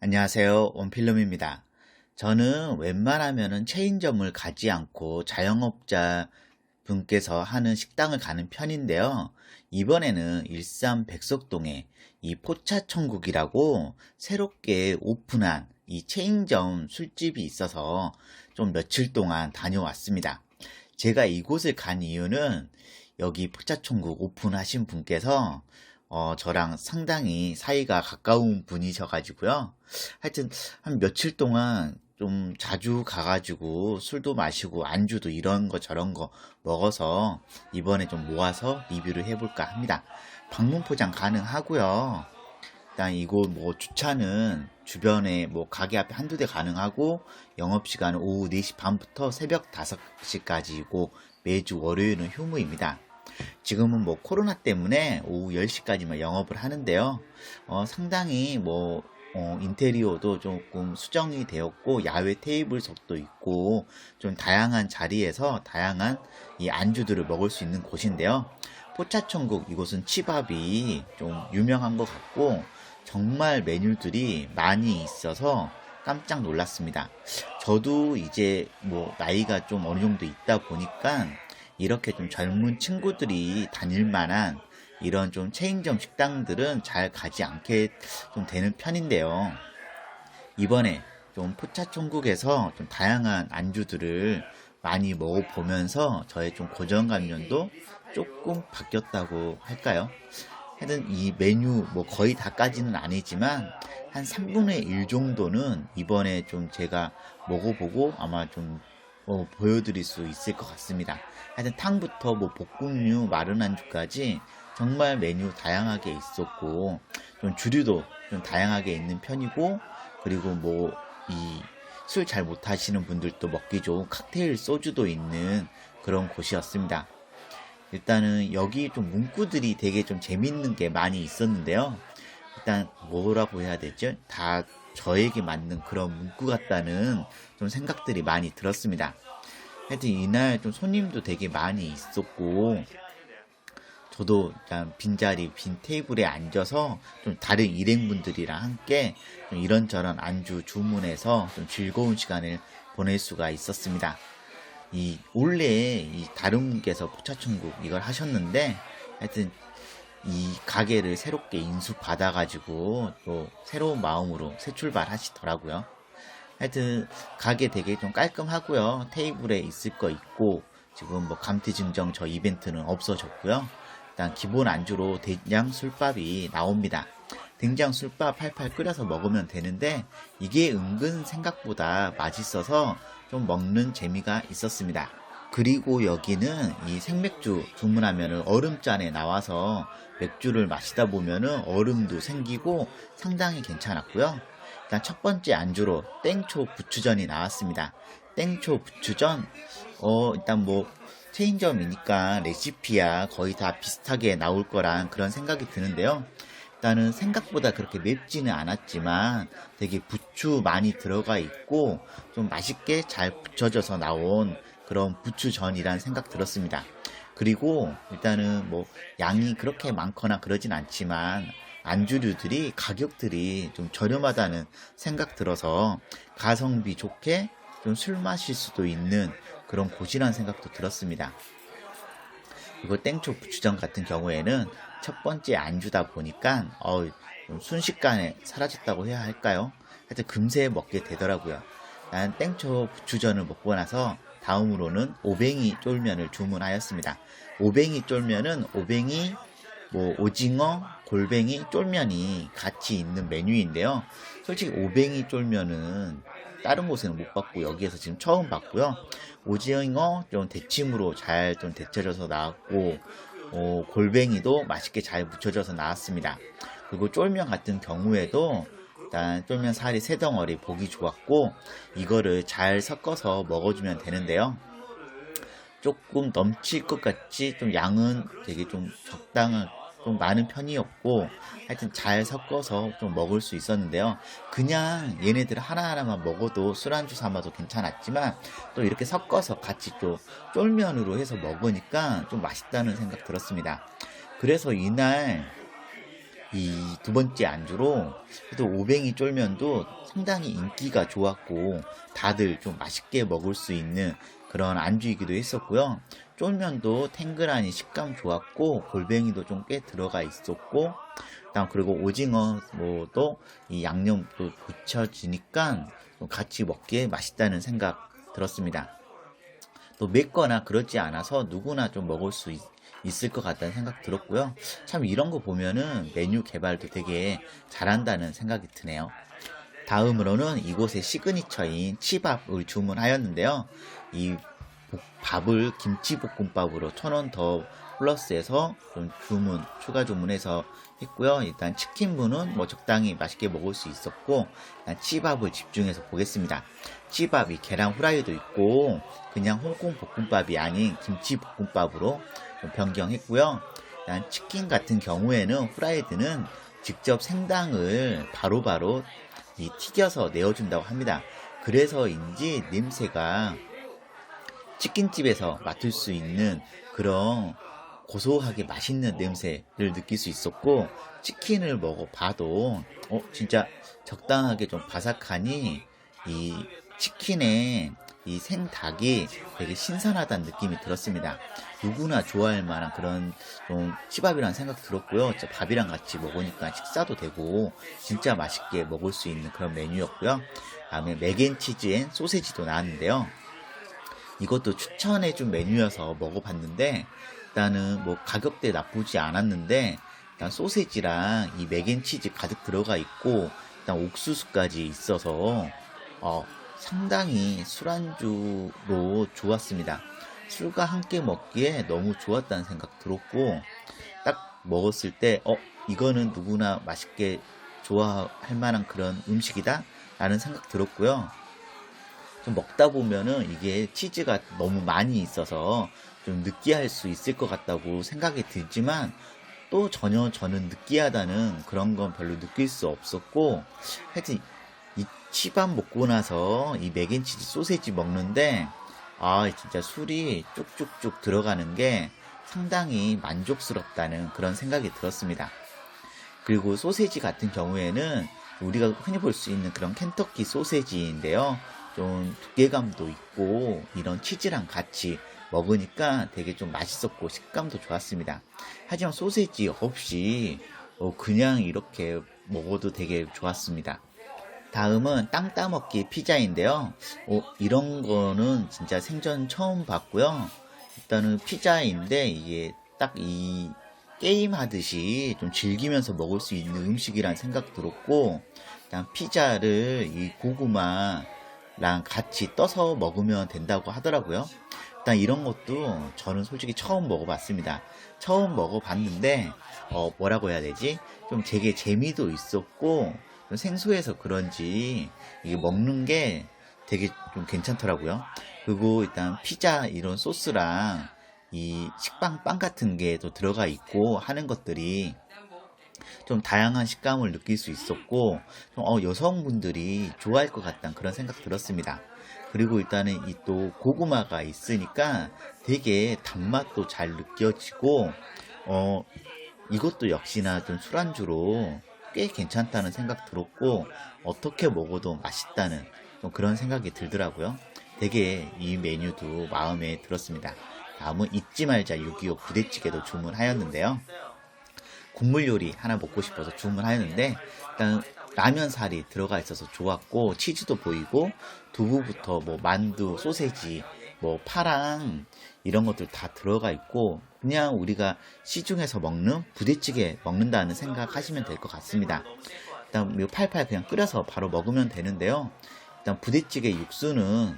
안녕하세요. 원필름입니다. 저는 웬만하면은 체인점을 가지 않고 자영업자 분께서 하는 식당을 가는 편인데요. 이번에는 일산 백석동에 이 포차천국이라고 새롭게 오픈한 이 체인점 술집이 있어서 좀 며칠 동안 다녀왔습니다. 제가 이곳을 간 이유는 여기 포차천국 오픈하신 분께서 저랑 상당히 사이가 가까운 분이셔가지고요. 하여튼 한 며칠 동안 좀 자주 가가지고 술도 마시고 안주도 이런 거 저런 거 먹어서 이번에 좀 모아서 리뷰를 해볼까 합니다. 방문 포장 가능하고요. 일단 이곳 뭐 주차는 주변에 뭐 가게 앞에 한두 대 가능하고 영업시간은 오후 4시 반부터 새벽 5시까지이고 매주 월요일은 휴무입니다. 지금은 뭐 코로나 때문에 오후 10시까지만 영업을 하는데요. 상당히 뭐 인테리어도 조금 수정이 되었고 야외 테이블석도 있고 좀 다양한 자리에서 다양한 이 안주들을 먹을 수 있는 곳인데요. 포차천국 이곳은 치밥이 좀 유명한 것 같고 정말 메뉴들이 많이 있어서 깜짝 놀랐습니다. 저도 이제 뭐 나이가 좀 어느 정도 있다 보니까 이렇게 좀 젊은 친구들이 다닐 만한 이런 좀 체인점 식당들은 잘 가지 않게 좀 되는 편인데요. 이번에 좀 포차천국에서 좀 다양한 안주들을 많이 먹어보면서 저의 좀 고정감정도 조금 바뀌었다고 할까요? 하여튼 이 메뉴 뭐 거의 다까지는 아니지만 한 3분의 1 정도는 이번에 좀 제가 먹어보고 아마 좀 보여드릴 수 있을 것 같습니다. 하여튼 탕부터 뭐 볶음류, 마른 안주까지 정말 메뉴 다양하게 있었고 좀 주류도 좀 다양하게 있는 편이고 그리고 뭐 이 술 잘 못하시는 분들도 먹기 좋은 칵테일 소주도 있는 그런 곳이었습니다. 일단은 여기 좀 문구들이 되게 좀 재밌는 게 많이 있었는데요. 일단 뭐라고 해야 되죠? 다 저에게 맞는 그런 문구 같다는 좀 생각들이 많이 들었습니다. 하여튼 이날 좀 손님도 되게 많이 있었고 저도 일단 빈자리, 빈 테이블에 앉아서 좀 다른 일행분들이랑 함께 좀 이런저런 안주 주문해서 좀 즐거운 시간을 보낼 수가 있었습니다. 원래 이 다른 분께서 포차천국 이걸 하셨는데 하여튼 이 가게를 새롭게 인수받아가지고 또 새로운 마음으로 새 출발하시더라고요. 하여튼 가게 되게 좀 깔끔하고요. 테이블에 있을 거 있고 지금 뭐 감튀 증정 저 이벤트는 없어졌고요. 일단 기본 안주로 된장 술밥이 나옵니다. 된장 술밥 팔팔 끓여서 먹으면 되는데 이게 은근 생각보다 맛있어서 좀 먹는 재미가 있었습니다. 그리고 여기는 이 생맥주 주문하면은 얼음잔에 나와서 맥주를 마시다 보면은 얼음도 생기고 상당히 괜찮았고요. 일단 첫 번째 안주로 땡초 부추전이 나왔습니다. 땡초 부추전, 일단 뭐 체인점이니까 레시피야 거의 다 비슷하게 나올 거란 그런 생각이 드는데요. 일단은 생각보다 그렇게 맵지는 않았지만 되게 부추 많이 들어가 있고 좀 맛있게 잘 부쳐져서 나온 그런 부추전이란 생각 들었습니다. 그리고 일단은 뭐 양이 그렇게 많거나 그러진 않지만 안주류들이 가격들이 좀 저렴하다는 생각 들어서 가성비 좋게 좀 술 마실 수도 있는 그런 곳이라는 생각도 들었습니다. 그리고 땡초 부추전 같은 경우에는 첫 번째 안주다 보니까 좀 순식간에 사라졌다고 해야 할까요? 하여튼 금세 먹게 되더라고요. 난 땡초 부추전을 먹고 나서 다음으로는 오뱅이 쫄면을 주문하였습니다. 오뱅이 쫄면은 오뱅이, 뭐 오징어, 골뱅이, 쫄면이 같이 있는 메뉴인데요. 솔직히 오뱅이 쫄면은 다른 곳에는 못 봤고 여기에서 지금 처음 봤고요. 오징어 좀 데침으로 잘 좀 데쳐져서 나왔고 골뱅이도 맛있게 잘 묻혀져서 나왔습니다. 그리고 쫄면 같은 경우에도 일단 쫄면 살이 세 덩어리 보기 좋았고 이거를 잘 섞어서 먹어주면 되는데요. 조금 넘칠 것 같이 좀 양은 되게 좀 적당한 좀 많은 편이었고 하여튼 잘 섞어서 좀 먹을 수 있었는데요. 그냥 얘네들 하나하나만 먹어도 술안주 삼아도 괜찮았지만 또 이렇게 섞어서 같이 또 쫄면으로 해서 먹으니까 좀 맛있다는 생각 들었습니다. 그래서 이날 이 두 번째 안주로 또 오뱅이 쫄면도 상당히 인기가 좋았고 다들 좀 맛있게 먹을 수 있는 그런 안주이기도 했었고요. 쫄면도 탱글하니 식감 좋았고 골뱅이도 좀 꽤 들어가 있었고 그다음 그리고 오징어 뭐도 이 양념도 붙여지니까 좀 같이 먹기에 맛있다는 생각 들었습니다. 또 맵거나 그렇지 않아서 누구나 좀 먹을 수 있을 것 같다는 생각 들었고요. 참 이런 거 보면은 메뉴 개발도 되게 잘한다는 생각이 드네요. 다음으로는 이곳의 시그니처인 치밥을 주문하였는데요. 이 밥을 김치볶음밥으로 1,000원 더 플러스해서 좀 추가 주문해서 했고요. 일단 치킨무는 뭐 적당히 맛있게 먹을 수 있었고, 일단 치밥을 집중해서 보겠습니다. 치밥이 계란 후라이도 있고, 그냥 홍콩 볶음밥이 아닌 김치 볶음밥으로 좀 변경했고요. 일단 치킨 같은 경우에는 후라이드는 직접 생당을 바로바로 튀겨서 내어준다고 합니다. 그래서인지 냄새가 치킨집에서 맡을 수 있는 그런 고소하게 맛있는 냄새를 느낄 수 있었고, 치킨을 먹어봐도 진짜 적당하게 좀 바삭하니 이 치킨의 이 생닭이 되게 신선하다는 느낌이 들었습니다. 누구나 좋아할 만한 그런 좀 치밥이라는 생각 들었고요. 진짜 밥이랑 같이 먹으니까 식사도 되고 진짜 맛있게 먹을 수 있는 그런 메뉴였고요. 다음에 맥앤치즈 앤 소세지도 나왔는데요. 이것도 추천해준 메뉴여서 먹어봤는데 일단은 뭐 가격대 나쁘지 않았는데 일단 소세지랑 이 맥앤치즈 가득 들어가 있고 일단 옥수수까지 있어서 상당히 술안주로 좋았습니다. 술과 함께 먹기에 너무 좋았다는 생각 들었고 딱 먹었을 때 이거는 누구나 맛있게 좋아할 만한 그런 음식이다 라는 생각 들었고요. 좀 먹다 보면은 이게 치즈가 너무 많이 있어서 좀 느끼할 수 있을 것 같다고 생각이 들지만 또 전혀 저는 느끼하다는 그런 건 별로 느낄 수 없었고 하여튼 이 치밥 먹고 나서 이 맥앤치즈 소세지 먹는데 진짜 술이 쭉쭉쭉 들어가는 게 상당히 만족스럽다는 그런 생각이 들었습니다. 그리고 소세지 같은 경우에는 우리가 흔히 볼 수 있는 그런 켄터키 소세지인데요. 좀 두께감도 있고 이런 치즈랑 같이 먹으니까 되게 좀 맛있었고 식감도 좋았습니다. 하지만 소세지 없이 그냥 이렇게 먹어도 되게 좋았습니다. 다음은 땅 따먹기 피자인데요. 이런 거는 진짜 생전 처음 봤고요. 일단은 피자인데 이게 딱 이 게임 하듯이 좀 즐기면서 먹을 수 있는 음식이란 생각 들었고, 그냥 피자를 이 고구마랑 같이 떠서 먹으면 된다고 하더라고요. 일단 이런 것도 저는 솔직히 처음 먹어봤습니다. 처음 먹어봤는데 뭐라고 해야 되지? 좀 되게 재미도 있었고 좀 생소해서 그런지 이게 먹는 게 되게 좀 괜찮더라고요. 그리고 일단 피자 이런 소스랑 이 식빵 빵 같은 게 또 들어가 있고 하는 것들이 좀 다양한 식감을 느낄 수 있었고 좀 여성분들이 좋아할 것 같다는 그런 생각 들었습니다. 그리고 일단은 이 또 고구마가 있으니까 되게 단맛도 잘 느껴지고 이것도 역시나 좀 술안주로 꽤 괜찮다는 생각 들었고 어떻게 먹어도 맛있다는 좀 그런 생각이 들더라고요. 되게 이 메뉴도 마음에 들었습니다. 다음은 잊지 말자 6.25 부대찌개도 주문하였는데요. 국물 요리 하나 먹고 싶어서 주문하였는데 일단 라면 살이 들어가 있어서 좋았고 치즈도 보이고 두부부터 뭐 만두, 소세지, 뭐 파랑 이런 것들 다 들어가 있고 그냥 우리가 시중에서 먹는 부대찌개 먹는다는 생각하시면 될 것 같습니다. 일단 이 팔팔 그냥 끓여서 바로 먹으면 되는데요. 일단 부대찌개 육수는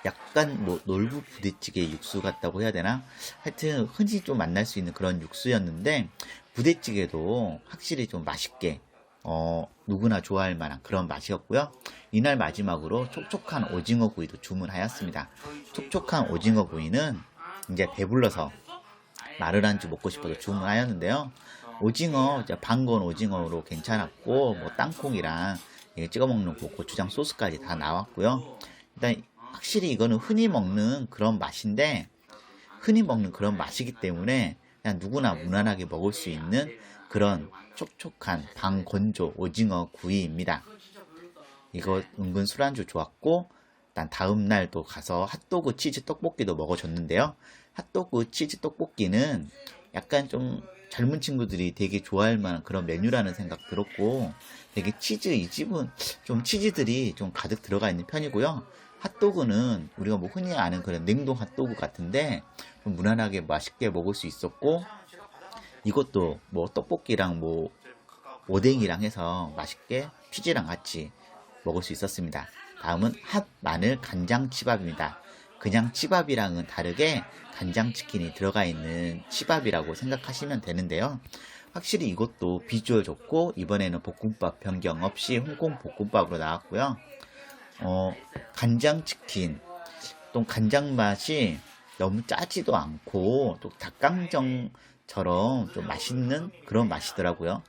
약간 뭐 놀부 부대찌개 육수 같다고 해야 되나? 하여튼 흔히 좀 만날 수 있는 그런 육수였는데 부대찌개도 확실히 좀 맛있게 누구나 좋아할 만한 그런 맛이었고요. 이날 마지막으로 촉촉한 오징어 구이도 주문하였습니다. 촉촉한 오징어 구이는 이제 배불러서 마를 안주 먹고 싶어서 주문하였는데요. 오징어, 방건 오징어로 괜찮았고 뭐 땅콩이랑 찍어 먹는 고추장 소스까지 다 나왔고요. 일단 확실히 이거는 흔히 먹는 그런 맛인데 흔히 먹는 그런 맛이기 때문에 그냥 누구나 무난하게 먹을 수 있는 그런 촉촉한 방건조 오징어 구이입니다. 이거 은근 술안주 좋았고, 일단 다음날 또 가서 핫도그 치즈 떡볶이도 먹어줬는데요. 핫도그 치즈 떡볶이는 약간 좀 젊은 친구들이 되게 좋아할 만한 그런 메뉴라는 생각 들었고, 되게 이 집은 좀 치즈들이 좀 가득 들어가 있는 편이고요. 핫도그는 우리가 뭐 흔히 아는 그런 냉동 핫도그 같은데 좀 무난하게 맛있게 먹을 수 있었고, 이것도 뭐 떡볶이랑 뭐 오뎅이랑 해서 맛있게 치즈랑 같이 먹을 수 있었습니다. 다음은 핫 마늘 간장 치밥입니다. 그냥 치밥이랑은 다르게 간장치킨이 들어가 있는 치밥이라고 생각하시면 되는데요. 확실히 이것도 비주얼 좋고, 이번에는 볶음밥 변경 없이 홍콩 볶음밥으로 나왔고요. 간장치킨, 또 간장 맛이 너무 짜지도 않고 또 닭강정처럼 좀 맛있는 그런 맛이더라고요.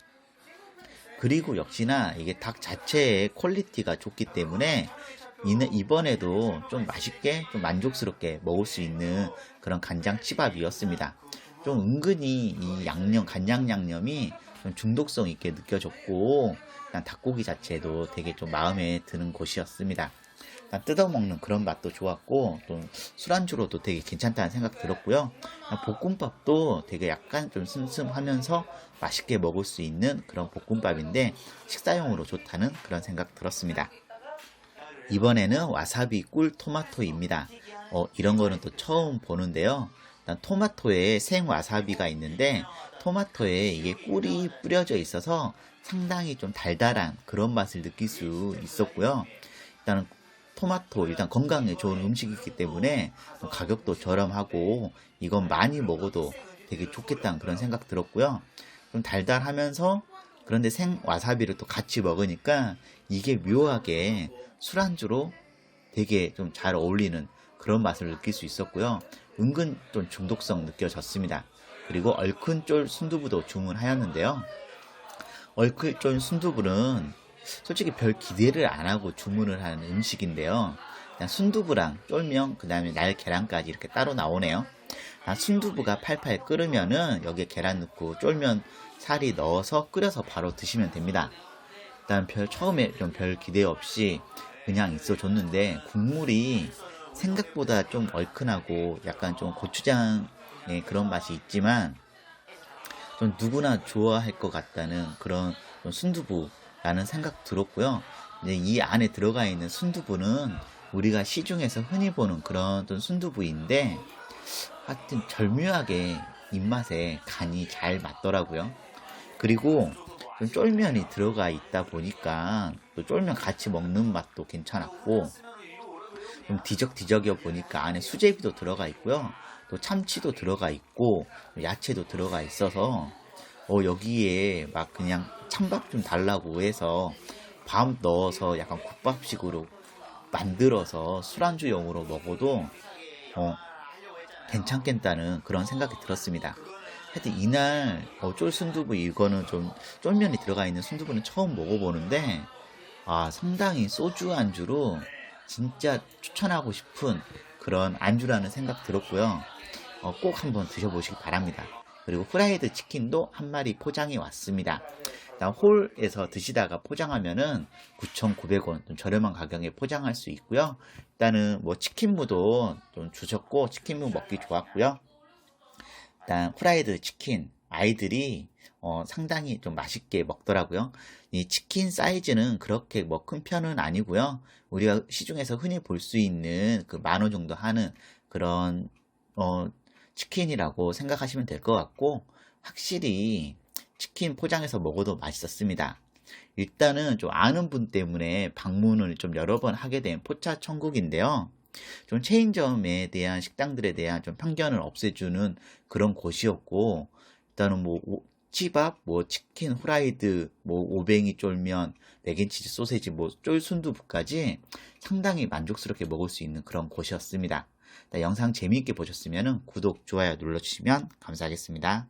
그리고 역시나 이게 닭 자체의 퀄리티가 좋기 때문에 이번에도 좀 맛있게 좀 만족스럽게 먹을 수 있는 그런 간장 치밥이었습니다. 좀 은근히 이 간장 양념이 좀 중독성 있게 느껴졌고, 그냥 닭고기 자체도 되게 좀 마음에 드는 곳이었습니다. 뜯어먹는 그런 맛도 좋았고, 또 술안주로도 되게 괜찮다는 생각 들었고요. 볶음밥도 되게 약간 좀 슴슴하면서 맛있게 먹을 수 있는 그런 볶음밥인데 식사용으로 좋다는 그런 생각 들었습니다. 이번에는 와사비 꿀 토마토입니다. 이런 거는 또 처음 보는데요. 일단 토마토에 생 와사비가 있는데 토마토에 이게 꿀이 뿌려져 있어서 상당히 좀 달달한 그런 맛을 느낄 수 있었고요. 일단은 토마토 일단 건강에 좋은 음식이기 때문에 가격도 저렴하고 이건 많이 먹어도 되게 좋겠다는 그런 생각 들었고요. 좀 달달하면서, 그런데 생 와사비를 또 같이 먹으니까 이게 묘하게 술안주로 되게 좀 잘 어울리는 그런 맛을 느낄 수 있었고요. 은근 좀 중독성 느껴졌습니다. 그리고 얼큰쫄 순두부도 주문하였는데요. 얼큰쫄 순두부는 솔직히 별 기대를 안 하고 주문을 하는 음식인데요. 그냥 순두부랑 쫄면, 그 다음에 날 계란까지 이렇게 따로 나오네요. 순두부가 팔팔 끓으면은 여기에 계란 넣고 쫄면 살이 넣어서 끓여서 바로 드시면 됩니다. 일단 처음에 좀 별 기대 없이 그냥 있어줬는데 국물이 생각보다 좀 얼큰하고 약간 좀 고추장의 그런 맛이 있지만 좀 누구나 좋아할 것 같다는 그런 순두부라는 생각 들었고요. 이제 이 안에 들어가 있는 순두부는 우리가 시중에서 흔히 보는 그런 순두부인데 하여튼 절묘하게 입맛에 간이 잘 맞더라고요. 그리고 좀 쫄면이 들어가 있다 보니까 또 쫄면 같이 먹는 맛도 괜찮았고, 좀 뒤적뒤적이어 보니까 안에 수제비도 들어가 있고요. 또 참치도 들어가 있고 야채도 들어가 있어서 여기에 막 그냥 찬밥 좀 달라고 해서 밥 넣어서 약간 국밥식으로 만들어서 술안주용으로 먹어도 괜찮겠다는 그런 생각이 들었습니다. 하여튼 이날 쫄순두부, 이거는 좀 쫄면이 들어가 있는 순두부는 처음 먹어보는데 상당히 소주 안주로 진짜 추천하고 싶은 그런 안주라는 생각 들었고요. 꼭 한번 드셔보시기 바랍니다. 그리고 프라이드 치킨도 한 마리 포장이 왔습니다. 홀에서 드시다가 포장하면은 9,900원 좀 저렴한 가격에 포장할 수 있고요. 일단은 뭐 치킨무도 좀 주셨고 치킨무 먹기 좋았고요. 일단 프라이드 치킨 아이들이 상당히 좀 맛있게 먹더라고요. 이 치킨 사이즈는 그렇게 뭐 큰 편은 아니고요. 우리가 시중에서 흔히 볼 수 있는 그 10,000원 정도 하는 그런 치킨이라고 생각하시면 될 것 같고, 확실히 치킨 포장해서 먹어도 맛있었습니다. 일단은 좀 아는 분 때문에 방문을 좀 여러 번 하게 된 포차 천국인데요. 좀 체인점에 대한 식당들에 대한 좀 편견을 없애주는 그런 곳이었고, 일단은 뭐 치밥, 뭐 치킨 후라이드, 뭐 오뱅이 쫄면, 맥앤치즈 소세지, 뭐 쫄순두부까지 상당히 만족스럽게 먹을 수 있는 그런 곳이었습니다. 영상 재미있게 보셨으면 구독, 좋아요 눌러주시면 감사하겠습니다.